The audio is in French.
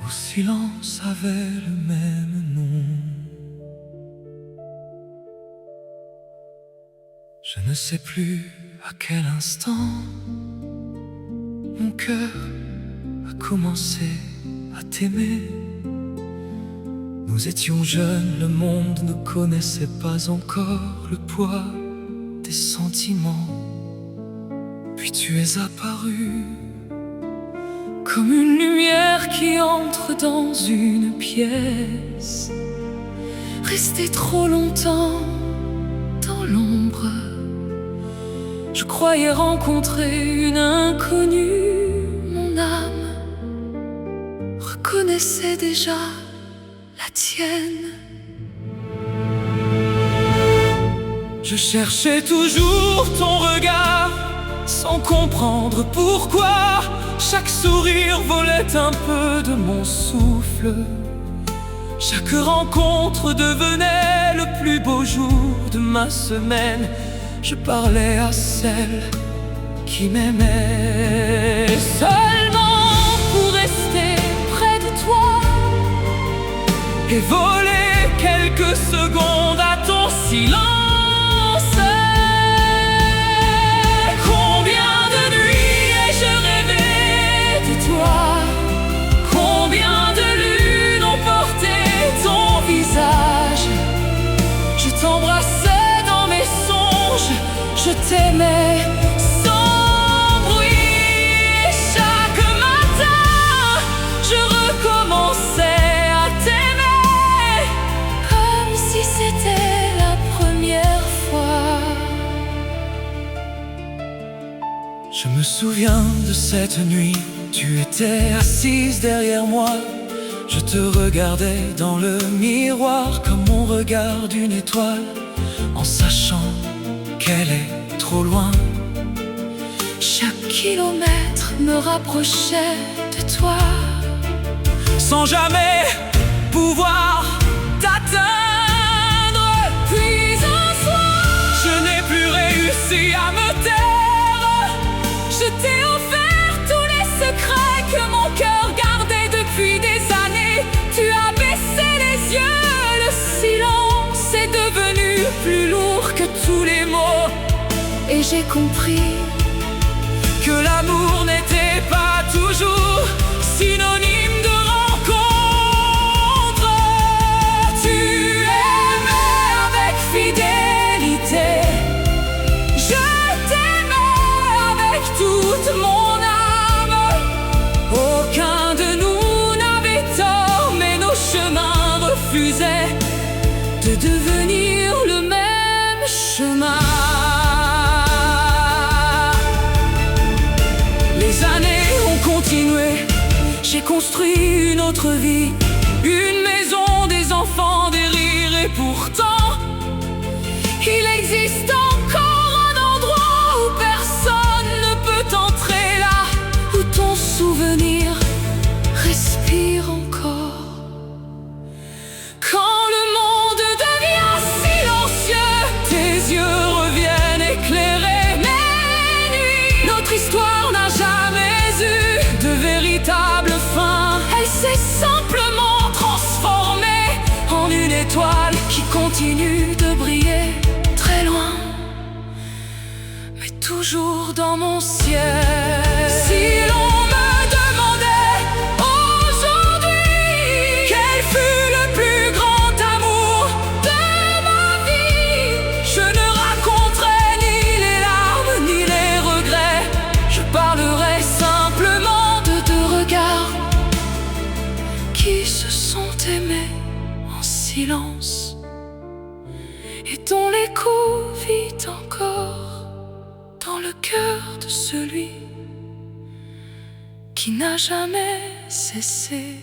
Vos silences avaient le même nom. Je ne sais plus à quel instant mon cœur a commencé à t'aimer. Nous étions jeunes, le monde ne connaissait pas encore le poids des sentiments. Puis tu es apparu comme une lumière qui entre dans une pièce, restée trop longtemps dans l'ombre. Je croyais rencontrer une inconnue, mon âme reconnaissait déjà la tienne. Je cherchais toujours ton regard, sans comprendre pourquoi chaque sourire volait un peu de mon souffle. Chaque rencontre devenait le plus beau jour de ma semaine. Je parlais à celle qui m'aimait, seulement pour rester près de toi et voler quelques secondes à ton silence. Combien de nuits ai-je rêvé de toi? Combien de lunes ont porté ton visage? Je t'embrassais dans mes songes, je t'aimais sans bruit. Chaque matin, je recommençais à t'aimer comme si c'était la première fois. Je me souviens de cette nuit, tu étais assise derrière moi. Je te regardais dans le miroir comme on regarde une étoile, en sachant qu'elle est trop loin. Chaque kilomètre me rapprochait de toi, sans jamais pouvoir t'atteindre. Puis un soir, je n'ai plus réussi à me taire. Je t'ai offert tous les secrets que mon cœur gardait depuis des années. Tu as baissé les yeux, le silence est devenu plus lourd que tous les mots. Et j'ai compris que l'amour n'était pas toujours synonyme de rencontre. Tu aimais avec fidélité, je t'aimais avec toute mon âme. Aucun de nous n'avait tort, mais nos chemins refusaient de devenir le même chemin. Les années ont continué, j'ai construit une autre vie, une maison, des enfants, des rires. Et pourtant, il existe encore un endroit où personne ne peut entrer, là où ton souvenir respire encore. Quand le monde devient silencieux, tes yeux reviennent éclairer mes nuits. Notre histoire n'a jamais eu de véritable fin. Elle s'est simplement transformée en une étoile qui continue de briller très loin, mais toujours dans mon ciel. Si l'on me demandait aujourd'hui quel fut le plus grand amour de ma vie, je ne raconterai ni les larmes ni les regrets. Je parlerai simplement de deux regards qui se sont aimés en silence et dont l'écho vit encore dans le cœur de celui qui n'a jamais cessé